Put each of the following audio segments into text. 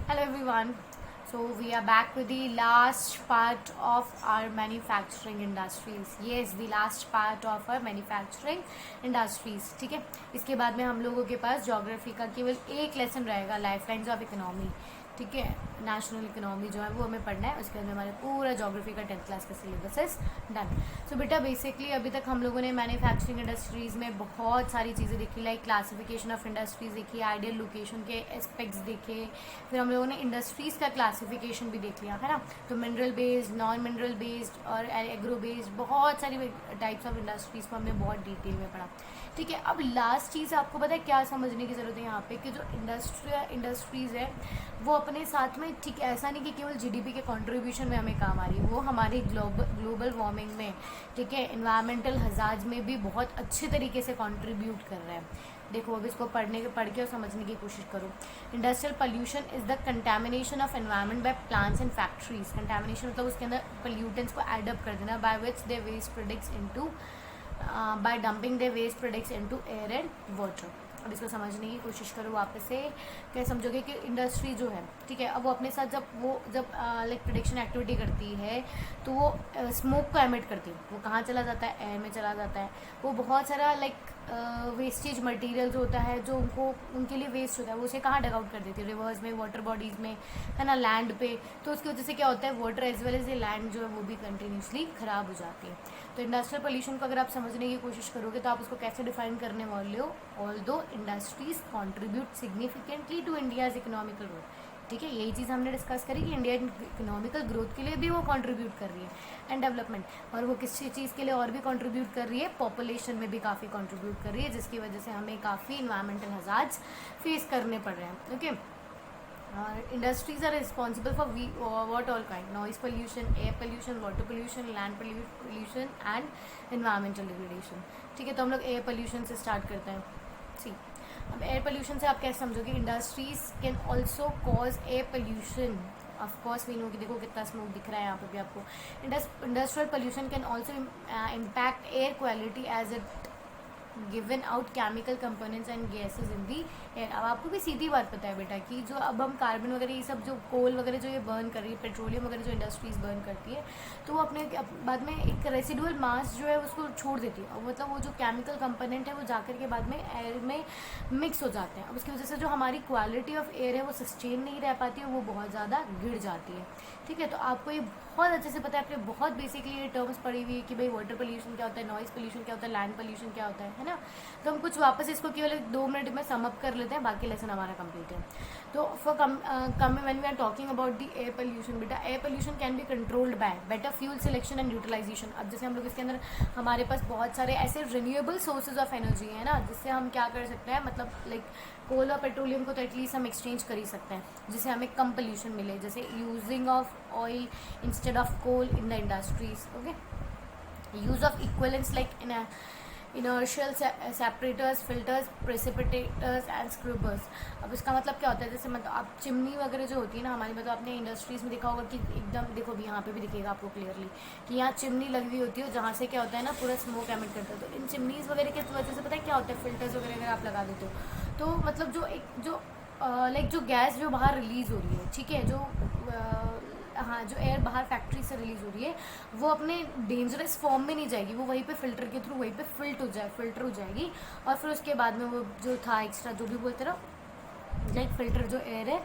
Hello everyone. So we are back with the last part of our manufacturing industries. Yes, the last part of our manufacturing industries. ठीक है, इसके बाद में हम लोगों के पास ज्योग्राफी का केवल एक लेसन रहेगा, लाइफलाइंस ऑफ इकोनॉमी. ठीक है, नेशनल इकोनॉमी जो है वो हमें पढ़ना है. उसके अंदर हमारा पूरा ज्योग्राफी का 10th क्लास का सिलेबस इज डन. सो बेटा बेसिकली अभी तक हम लोगों ने मैन्युफैक्चरिंग इंडस्ट्रीज़ में बहुत सारी चीज़ें देखी, लाइक क्लासिफिकेशन ऑफ इंडस्ट्रीज देखी, आइडियल लोकेशन के एस्पेक्ट्स देखे, फिर हम लोगों ने इंडस्ट्रीज़ का क्लासिफिकेशन भी देख लिया है ना. तो mineral based, non mineral based और एग्रो बेस्ड बहुत सारी टाइप्स ऑफ इंडस्ट्रीज़ को हमने बहुत डिटेल में पढ़ा. ठीक है, अब लास्ट चीज़ आपको पता है क्या समझने की ज़रूरत है यहाँ पे, कि जो इंडस्ट्रीज़ है वो अपने साथ में, ठीक है, ऐसा नहीं कि केवल जीडीपी के कंट्रीब्यूशन में हमें काम आ रही है, वो हमारी ग्लोबल वार्मिंग में, ठीक है, इन्वायरमेंटल हजार्ड्स में भी बहुत अच्छे तरीके से कंट्रीब्यूट कर रहे हैं. देखो अब इसको पढ़ के और समझने की कोशिश करो. Industrial pollution is the contamination of environment by plants and factories. Contamination मतलब उसके अंदर पोल्यूटेंट्स को एडअप कर देना, by which the waste products into by dumping the waste products into air and water. अब इसको समझने की कोशिश करो वापस से. क्या समझोगे कि इंडस्ट्री जो है, ठीक है, अब वो अपने साथ जब लाइक प्रोडक्शन एक्टिविटी करती है तो वो स्मोक को एमिट करती है. वो कहाँ चला जाता है? एयर में चला जाता है. वो बहुत सारा लाइक वेस्टेज मटेरियल जो होता है, जो उनके लिए वेस्ट होता है, वो उसे कहाँ डग आउट कर देती है? रिवर्स में, वाटर बॉडीज़ में, है ना, लैंड पे. तो उसकी वजह से क्या होता है, वाटर एज वेल एज ये लैंड जो है वो भी कंटिन्यूसली ख़राब हो जाती है. तो इंडस्ट्रियल पोल्यूशन को अगर आप समझने की कोशिश करोगे तो आप उसको कैसे डिफाइन करने वाले हो? Although industries contribute significantly to India's economical growth. ठीक है, यही चीज़ हमने डिस्कस करी कि इंडिया इकोनॉमिकल ग्रोथ के लिए भी वो कंट्रीब्यूट कर रही है एंड डेवलपमेंट. और वो किस चीज़ के लिए और भी कंट्रीब्यूट कर रही है? पॉपुलेशन में भी काफ़ी कंट्रीब्यूट कर रही है, जिसकी वजह से हमें काफ़ी इन्वायरमेंटल हजार्ड्स फेस करने पड़ रहे हैं. Okay, industries are responsible for what all kind? Noise pollution, air pollution, water pollution, land pollution and environmental degradation. ठीक है, तो हम लोग एयर पोल्यूशन से स्टार्ट करते हैं. सी, अब एयर पोल्यूशन से आप कैसे समझोगे? Industries can also cause air pollution. Of course we know कि देखो कितना स्मोक दिख रहा है यहाँ पे भी आपको. Industrial pollution can also impact air quality as it given out chemical components and gases in the air. अब आपको भी सीधी बात पता है बेटा कि जो अब हम कार्बन वगैरह ये सब, जो कोल वगैरह जो ये बर्न कर रही है, पेट्रोलियम वगैरह जो इंडस्ट्रीज बर्न करती है, तो वो अपने बाद में एक रेसिडुअल मास जो है उसको छोड़ देती है. और मतलब वो जो केमिकल कंपोनेंट है वो जाकर के बाद में एयर में मिक्स हो जाते हैं. अब उसकी वजह से जो हमारी क्वालिटी ऑफ एयर है वो सस्टेन नहीं रह पाती है, वो बहुत ज़्यादा गिर जाती है. ठीक है, तो आपको ये बहुत अच्छे से पता है, आपने बहुत बेसिकली ये टर्म्स पढ़ी हुई है कि भाई वाटर पोल्यूशन क्या होता है, नॉइज़ पोल्यूशन क्या होता है, लैंड पोल्यूशन क्या होता है ना. तो हम कुछ वापस इसको केवल 2 मिनट में समअप कर लेते हैं, बाकी लेसन हमारा कंप्लीट है. तो for when we are talking about the air pollution, बेटा air pollution can be controlled by better fuel selection and utilization. अब जैसे हम लोग इसके अंदर हमारे पास बहुत सारे ऐसे रिन्यूएबल सोर्सेज ऑफ एनर्जी है ना, जिससे हम क्या कर सकते हैं, मतलब लाइक कोल और पेट्रोलियम को तो एटलीस्ट हम एक्सचेंज कर ही सकते हैं, जिससे हमें कम पोल्यूशन मिले. जैसे using of oil instead of coal in the industries. Okay, use of equivalents like inertial separators, filters, precipitators and scrubbers. अब इसका मतलब क्या होता है? जैसे मतलब आप चिमनी वगैरह जो होती है ना हमारी, मतलब आपने इंडस्ट्रीज़ में देखा होगा कि एकदम देखो भी यहाँ पे भी दिखेगा आपको क्लियरली कि यहाँ चिमनी लगी हुई होती है, जहाँ से क्या होता है ना पूरा स्मोक एमिट करता है. तो इन चिमनीज़ वगैरह की वजह से पता है क्या होता है? फिल्टर्स वगैरह अगर आप लगा देते हो तो मतलब जो लाइक जो गैस जो बाहर रिलीज़ हो रही है, ठीक है, हाँ, जो एयर बाहर फैक्ट्री से रिलीज़ हो रही है वो अपने डेंजरस फॉर्म में नहीं जाएगी, वो वहीं पे फिल्टर के थ्रू वहीं पे फिल्टर हो जाएगी. और फिर उसके बाद में वो जो था एक्स्ट्रा जो भी बोलते ना, लाइक फिल्टर जो एयर है,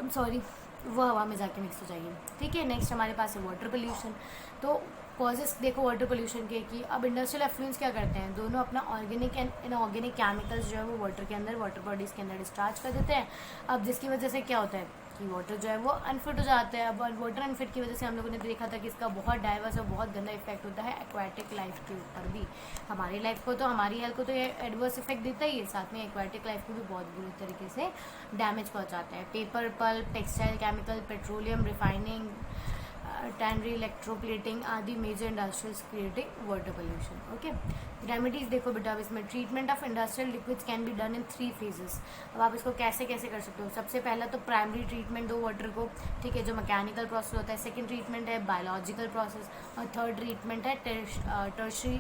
सॉरी, वो हवा में जाके मिक्स हो जाएगी. ठीक है, नेक्स्ट हमारे पास है वाटर पोल्यूशन. तो कॉजेस देखो वाटर पोल्यूशन के कि अब इंडस्ट्रियल एफ्लुएंस क्या करते हैं, दोनों अपना ऑर्गेनिक एंड इनऑर्गेनिक केमिकल्स जो है वो वाटर के अंदर, वाटर बॉडीज़ के अंदर डिस्चार्ज कर देते हैं. अब जिसकी वजह से क्या होता है कि वाटर जो है वो अनफिट हो जाता है. अब वाटर अनफिट की वजह से हम लोगों ने देखा था कि इसका बहुत डाइवर्स और बहुत गंदा इफेक्ट होता है एक्वाटिक लाइफ के ऊपर भी. हमारी लाइफ को तो, हमारी हेल्थ को तो ये एडवर्स इफेक्ट देता ही है, साथ में एक्वाटिक लाइफ को भी बहुत बुरी तरीके से डैमेज पहुँचाता है. Paper, pulp, textile, chemical, petroleum refining, tannery, electroplating आदि major industries creating water pollution. Okay, remedies देखो बेटा, अब इसमें treatment of industrial liquids can be done in 3 phases. अब आप इसको कैसे कैसे कर सकते हो। सबसे पहला तो प्राइमरी ट्रीटमेंट दो वाटर को, ठीक है, जो मैकेनिकल प्रोसेस होता है। सेकंड ट्रीटमेंट है बायोलॉजिकल प्रोसेस, और थर्ड ट्रीटमेंट है tertiary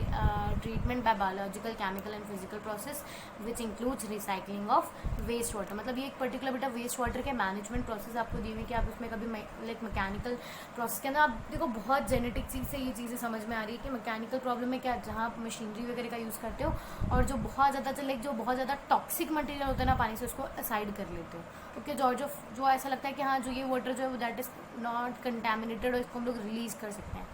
treatment by biological, chemical and physical process which includes recycling of waste water. मतलब ये एक पर्टिकुलर बेटा वेस्ट वाटर के मैनेजमेंट प्रोसेस आपको दी हुई कि आप उसमें कभी लाइक मैकेनिकल प्रोसेस के अंदर आप देखो बहुत जेनेटिक चीज़ से ये चीज़ें समझ में आ रही है कि मैकेनिकल प्रॉब्लम में क्या, जहाँ आप मशीनरी वगैरह का यूज़ करते हो और जो बहुत ज़्यादा लाइक जो बहुत ज़्यादा टॉक्सिक मटेरियल होता है ना पानी से, उसको असाइड कर लेते हो। ओके, जो ऐसा लगता है कि हाँ जो ये वाटर जो है वो दैट इज़ नॉट कंटेमिनेटेड और इसको हम लोग रिलीज़ कर सकते हैं,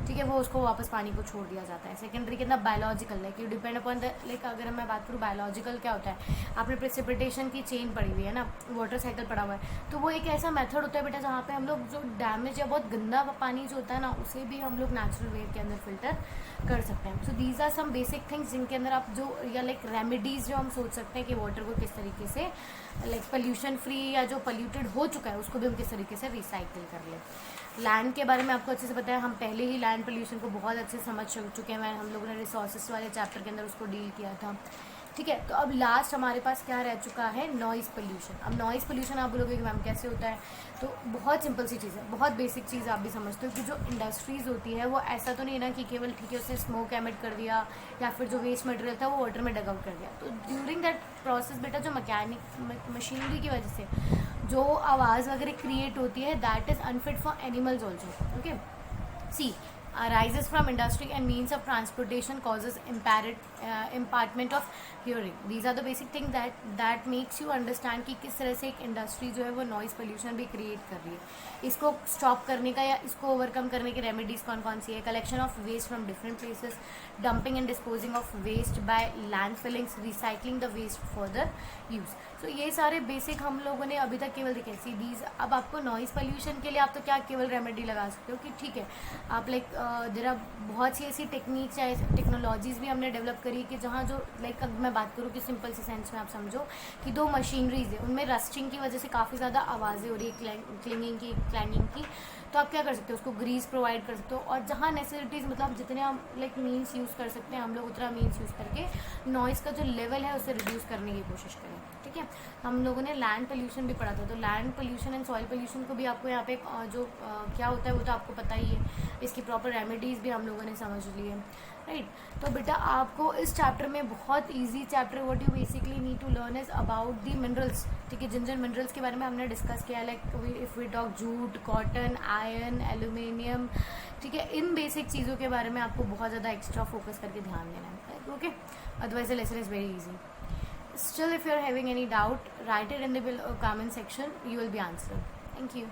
ठीक है, वो उसको वापस पानी को छोड़ दिया जाता है। सेकेंडरी के अंदर biological, like you depend upon the like अगर मैं बात करूँ बायोलॉजिकल क्या होता है, आपने प्रेसिपिटेशन की चेन पड़ी हुई है ना, वाटर साइकिल पड़ा हुआ है, तो वो एक ऐसा मेथड होता है बेटा जहाँ पे हम लोग जो डैमेज या बहुत गंदा पानी जो होता है ना उसे भी हम लोग नेचुरल वे के अंदर फिल्टर कर सकते हैं। So these are some basic things जिनके अंदर आप जो या लाइक रेमेडीज जो हम सोच सकते हैं कि वाटर को किस तरीके से लाइक पोल्यूशन फ्री या जो पोल्यूटेड हो चुका है उसको भी हम किस तरीके से रिसाइकिल कर लें। लैंड के बारे में आपको अच्छे से पता है, हम पहले ही लैंड पोल्यूशन को बहुत अच्छे से समझ चुके हैं, हम लोगों ने रिसोर्सेज वाले चैप्टर के अंदर उसको डील किया था, ठीक है। तो अब लास्ट हमारे पास क्या रह चुका है, नॉइज़ पोल्यूशन। अब नॉइज़ पोल्यूशन आप बोलोगे कि मैम कैसे होता है, तो बहुत सिंपल सी चीज़ है, बहुत बेसिक चीज़ आप भी समझते हो कि जो इंडस्ट्रीज़ होती है वो ऐसा तो नहीं है ना कि केवल ठीक है उसने स्मोक एमिट कर दिया या फिर जो वेस्ट मटेरियल था वो वाटर में डग आउट कर दिया। तो ड्यूरिंग दैट प्रोसेस बेटा जो मशीनरी की वजह से जो आवाज़ वगैरह क्रिएट होती है that is unfit for animals also. Okay, see arises from industry and means of transportation causes impartment of hearing. These are the basic things that makes you understand कि किस तरह से एक इंडस्ट्री जो है वो नॉइज़ पोल्यूशन भी create कर रही है। इसको स्टॉप करने का या इसको ओवरकम करने की रेमेडीज़ कौन कौन सी है, collection of waste from different places, dumping and disposing of waste by land fillings, recycling the waste for use. तो ये सारे बेसिक हम लोगों ने अभी तक केवल देखे। सी दीज, अब आपको नॉइज़ पोल्यूशन के लिए आप तो क्या केवल रेमेडी लगा सकते हो कि ठीक है आप लाइक जरा बहुत सी ऐसी टेक्निक्स या टेक्नोलॉजीज़ भी हमने डेवलप करी कि जहाँ जो लाइक अब मैं बात करूँ कि सिंपल सी सेंस में आप समझो कि दो मशीनरीज है उनमें रस्टिंग की वजह से काफ़ी ज़्यादा आवाज़ें हो रही है, क्लिंगिंग की, क्लैंगिंग की, तो आप क्या कर सकते हो उसको ग्रीस प्रोवाइड कर सकते हो। और जहाँ नेसेसिटीज़ मतलब जितने हम लाइक मीन्स यूज़ कर सकते हैं हम लोग उतना मीन्स यूज़ करके नॉइज़ का जो लेवल है उसे रिड्यूस करने की कोशिश करें, ठीक है। हम लोगों ने लैंड पोल्यूशन भी पढ़ा था, तो land pollution and soil pollution को भी आपको यहाँ पे जो क्या होता है वो तो आपको पता ही है, इसकी प्रॉपर रेमेडीज़ भी हम लोगों ने समझ ली है, राइट। तो बेटा आपको इस चैप्टर में बहुत easy chapter what you basically need to learn is about the minerals, ठीक है। जिन जिन मिनरल्स के बारे में हमने डिस्कस किया like if we talk jute, cotton, iron, aluminium, ठीक है, इन बेसिक चीज़ों के बारे में आपको बहुत ज़्यादा एक्स्ट्रा फोकस करके ध्यान देना है, okay. Otherwise the lesson is very easy. Still, if you are having any doubt, write it in the comment section. You will be answered. Thank you.